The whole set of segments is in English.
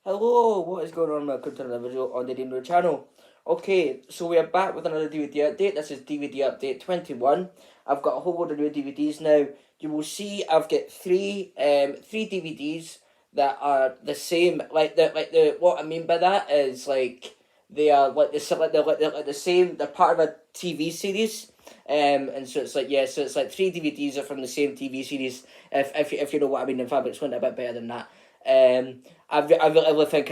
Hello, what is going on? Welcome to another video on the Dino channel. Okay, so we are back with another DVD update. This is DVD update 21. I've got a whole load of new DVDs now. You will see I've got three DVDs that are the same. What I mean by that is like they are like the same. They're part of a TV series. And so it's like so it's like three DVDs are from the same TV series. If you know what I mean, in fact, it's went a bit better than that. I really think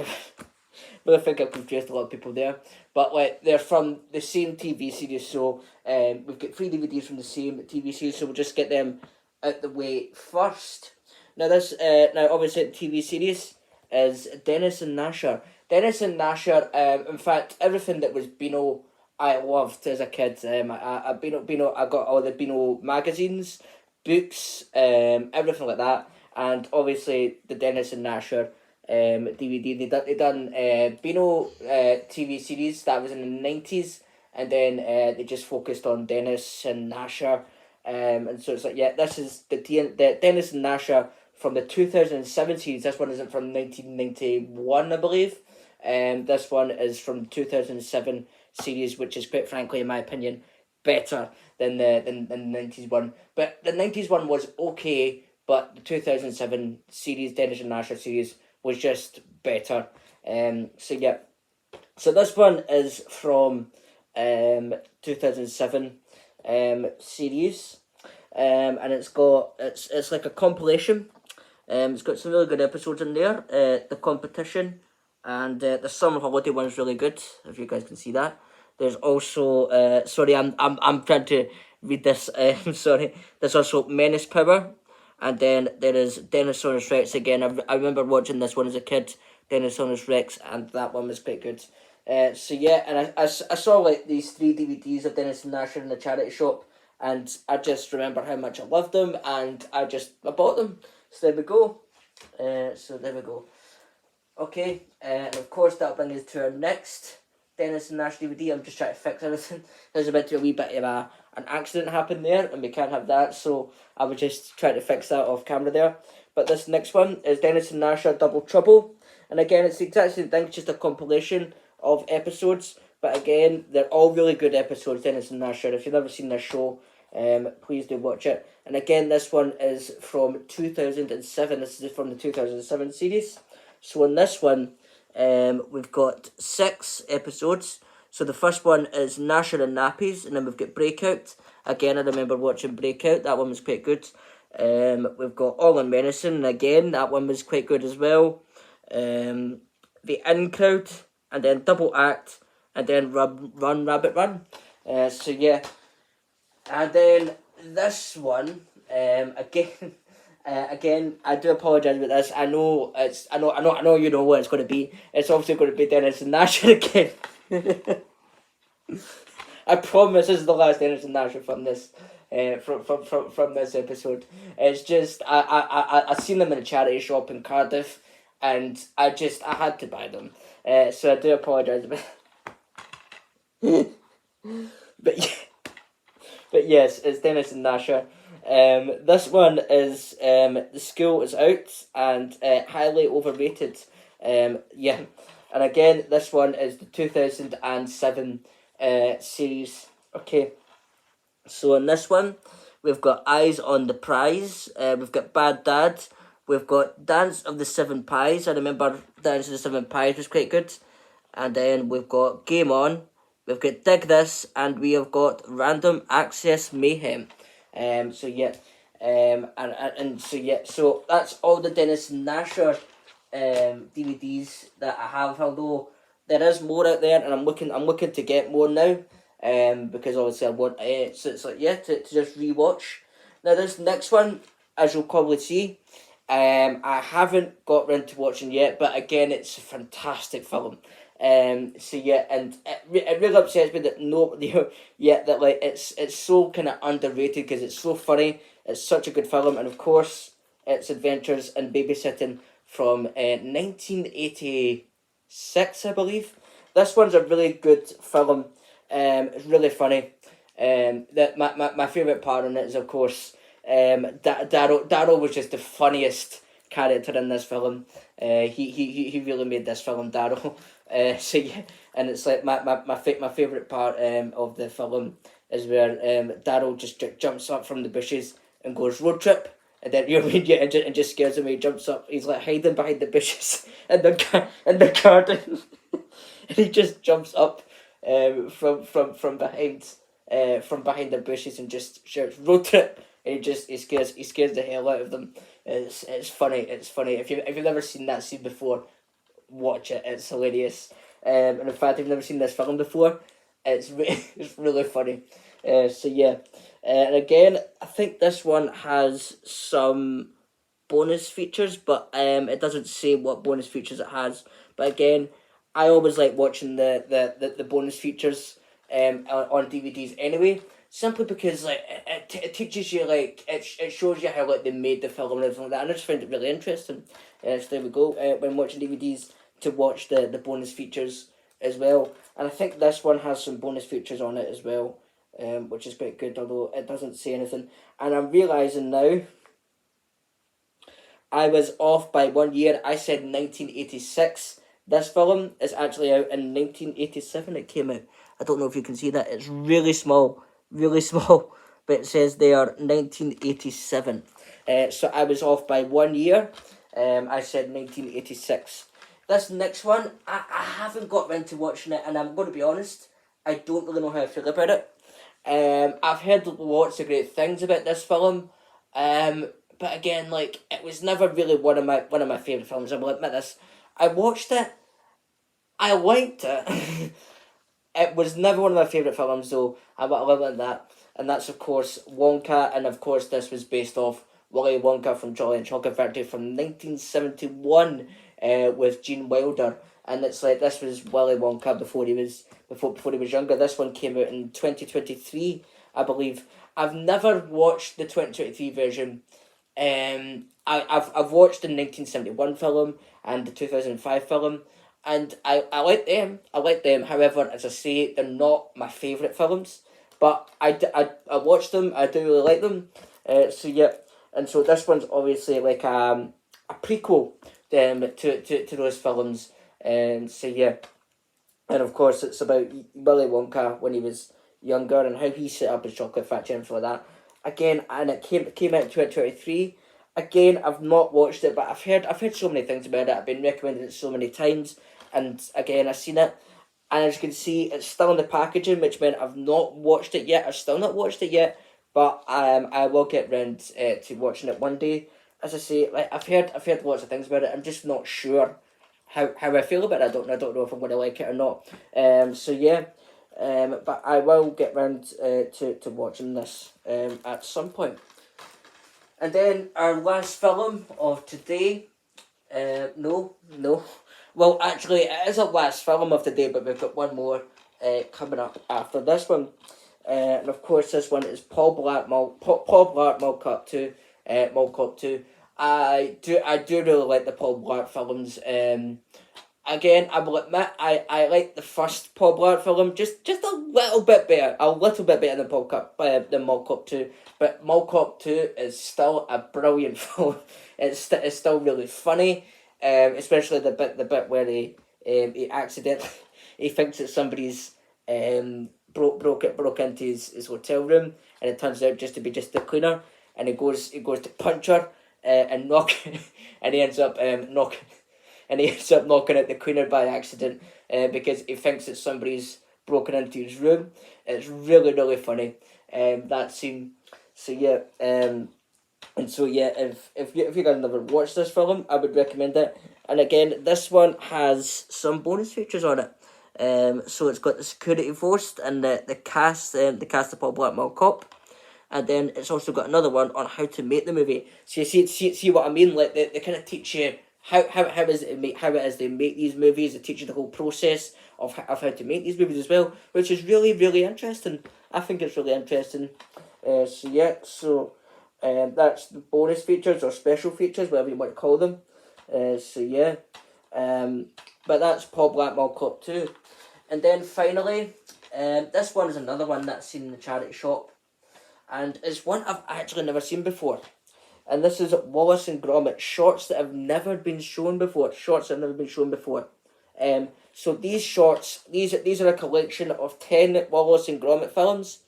I've confused a lot of people there, but like they're from the same TV series, so we've got three DVDs from the same TV series, so we'll just get them out the way first. Now obviously the TV series is Dennis and Nasher. Dennis and Nasher. In fact, everything that was Beano, I loved as a kid. Beano, I got all the Beano magazines, books, everything like that, and obviously the Dennis and Nasher DVD. They done Beano TV series that was in the 90s, and then they just focused on Dennis and Nasher. And so it's like, this is the Dennis and Nasher from the 2007 series. This one isn't from 1991, I believe. This one is from 2007 series, which is quite frankly, in my opinion, better than the 90s one. But the 90s one was okay, but the 2007 series, Dennis and Nasher series, was just better. So this one is from 2007 series, and it's like a compilation. It's got some really good episodes in there. The competition and the summer holiday one's really good. If you guys can see that. There's also sorry, I'm trying to read this. Sorry. There's also Menace Power, and then there is Dinosaurus Rex again. I remember watching this one as a kid, Dinosaurus Rex, and that one was quite good. And I saw like these three DVDs of Dennis and Nasher in the charity shop, and I just remember how much I loved them, and I bought them. So there we go. Okay, and of course that'll bring us to our next Dennis and Nash DVD. I'm just trying to fix everything. There's a wee bit of an accident happened there, and we can't have that, so I was just trying to fix that off camera there. But this next one is Dennis and Nash Double Trouble, and again it's the exact same thing, just a compilation of episodes. But again, they're all really good episodes, Dennis and Nash. If you've never seen this show, please do watch it. And again, this one is from 2007. This is from the 2007 series. So in this one, we've got 6 episodes. So the first one is Nasher and Nappies, and then we've got Breakout. Again, I remember watching Breakout. That one was quite good. We've got All in Medicine, and again, that one was quite good as well. The In Crowd, and then Double Act, and then Run Rabbit Run. And then this one, again. Again, I do apologise about this. I know you know what it's going to be. It's obviously going to be Dennis and Nasher again. I promise this is the last Dennis and Nasher from this, from this episode. It's just I seen them in a charity shop in Cardiff, and I had to buy them. So I do apologise about. But yes, it's Dennis and Nasher. This one is The School is Out, and highly overrated. And again, this one is the 2007 series. Okay, so in this one, we've got Eyes on the Prize, we've got Bad Dad, we've got Dance of the Seven Pies. I remember Dance of the Seven Pies was quite good. And then we've got Game On, we've got Dig This, and we have got Random Access Mayhem. So that's all the Dennis and Nasher DVDs that I have. Although there is more out there, and I'm looking to get more now. Because obviously I want so it's like to just rewatch. Now this next one, as you'll probably see, I haven't got round to watching yet, but again it's a fantastic film. And it really upsets me that it's so kind of underrated because it's so funny. It's such a good film, and of course, it's Adventures in Babysitting from 1986, I believe. This one's a really good film. It's really funny. That my favorite part in it is of course Daryl was just the funniest character in this film. He really made this film, Daryl. So yeah, and it's like my favourite part of the film is where Daryl just jumps up from the bushes and goes road trip. And then it just scares him. He jumps up. He's like hiding behind the bushes in the garden, and he just jumps up from behind the bushes and just shouts road trip. And he scares the hell out of them. It's funny. It's funny. If you've never seen that scene before, watch it. It's hilarious. And in fact, if you've never seen this film before, it's really funny. So yeah, and again, I think this one has some bonus features, but it doesn't say what bonus features it has. But again, I always like watching the bonus features on DVDs anyway, simply because like it teaches you, like it shows you how like they made the film and everything like that, and I just find it really interesting. So there we go. When watching DVDs, to watch the bonus features as well, and I think this one has some bonus features on it as well, which is quite good, although it doesn't say anything. And I'm realising now, I was off by 1 year. I said 1986. This film is actually out in 1987. It came out. I don't know if you can see that. It's really small, but it says they are 1987. So I was off by 1 year. I said 1986. This next one, I haven't got around to watching it, and I'm going to be honest, I don't really know how I feel about it. I've heard lots of great things about this film, but again, like, it was never really one of my favourite films. I will admit this. I watched it. I liked it. It was never one of my favourite films, though. I will admit that. And that's, of course, Wonka, and of course this was based off Willy Wonka from Charlie and Chocolate Factory from 1971, with Gene Wilder. And it's like, this was Willy Wonka before he was younger. This one came out in 2023, I believe. I've never watched the 2023 version. I've watched the 1971 film and the 2005 film, and I like them. However, as I say, they're not my favourite films. But I watched them. I do really like them. So yeah, and so this one's obviously like a prequel to those films. So yeah, and of course it's about Willy Wonka when he was younger and how he set up his chocolate factory and stuff like that. Again, and it came out in 2023. Again, I've not watched it, but I've heard so many things about it. I've been recommended it so many times, and again, I've seen it. And as you can see, it's still in the packaging, which meant I've not watched it yet. I've still not watched it yet, but I will get round to watching it one day. As I say, like I've heard lots of things about it. I'm just not sure how I feel about it. I don't know if I'm going to like it or not. So yeah, but I will get round to watching this at some point. And then our last film of today. No. Well, actually, it is a last film of the day, but we've got one more coming up after this one. And of course, this one is Paul Blart Mall Cop 2. Mall Cop 2. I do really like the Paul Blart films. Again, I will admit, I like the first Paul Blart film just a little bit better. Than Mall Cop 2. But Mall Cop 2 is still a brilliant film. It's still really funny. Especially the bit where he accidentally he thinks that somebody's broke into his hotel room, and it turns out just to be just the cleaner, and he goes to punch her and knock and he ends up knocking out the cleaner by accident because he thinks that somebody's broken into his room. It's really funny, that scene. So yeah, and so yeah, if you guys never watched this film, I would recommend it. And again, this one has some bonus features on it. So it's got the security force and the cast of Paul Blart Mall Cop. And then it's also got another one on how to make the movie. So you see what I mean? Like they kind of teach you how it is they make these movies. They teach you the whole process of how to make these movies as well, which is really interesting. I think it's really interesting. So yeah, so that's the bonus features or special features, whatever you want to call them. So yeah, but that's Paul Blart Mall Cop 2. And then finally, this one is another one that's seen in the charity shop, and it's one I've actually never seen before. and this is Wallace and Gromit shorts that have never been shown before. So these shorts, these are a collection of 10 Wallace and Gromit films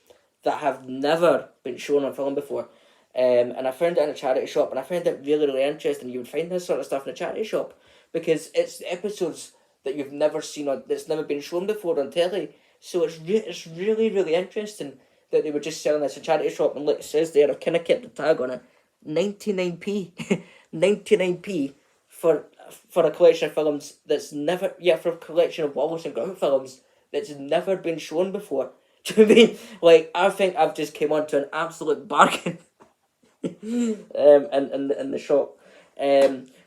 that have never been shown on film before. And I found it in a charity shop, and I found it really, really interesting. You would find this sort of stuff in a charity shop because it's episodes that you've never seen that's never been shown before on telly. So it's really, really interesting that they were just selling this in a charity shop, and like it says there, I've kind of kept the tag on it, 99p, 99p for a collection of films that's never, for a collection of Wallace and Gromit films that's never been shown before. Do you know what I mean? Like, I think I've just came onto an absolute bargain. in the shop.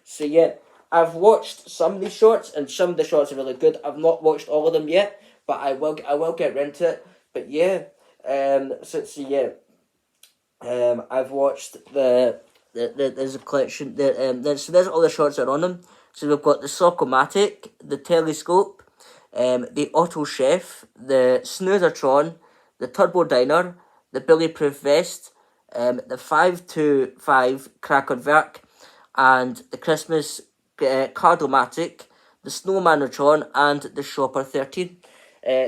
So yeah, I've watched some of these shorts, and some of the shorts are really good. I've not watched all of them yet, but I will get into it. But yeah, I've watched there's a collection there's all the shorts that are on them. So we've got the Sockomatic, the Telescope, the Auto Chef, the Snoozertron, the Turbo Diner, the Billy Proof Vest, the 525 Krakenwerk, and the Christmas Cardomatic, the Snowmanatron, and the Shopper 13.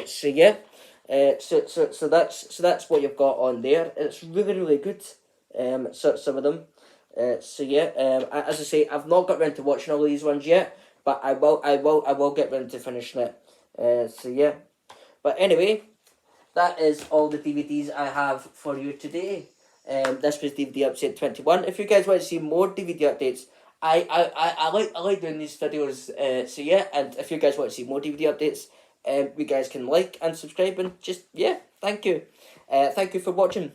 So that's what you've got on there. It's really, really good. Some of them. As I say, I've not got around to watching all of these ones yet, but I will get around to finishing it. But anyway, that is all the DVDs I have for you today. This was DVD Update 21. If you guys want to see more DVD updates, I like doing these videos. And if you guys want to see more DVD updates, you guys can like and subscribe, and just thank you. Thank you for watching.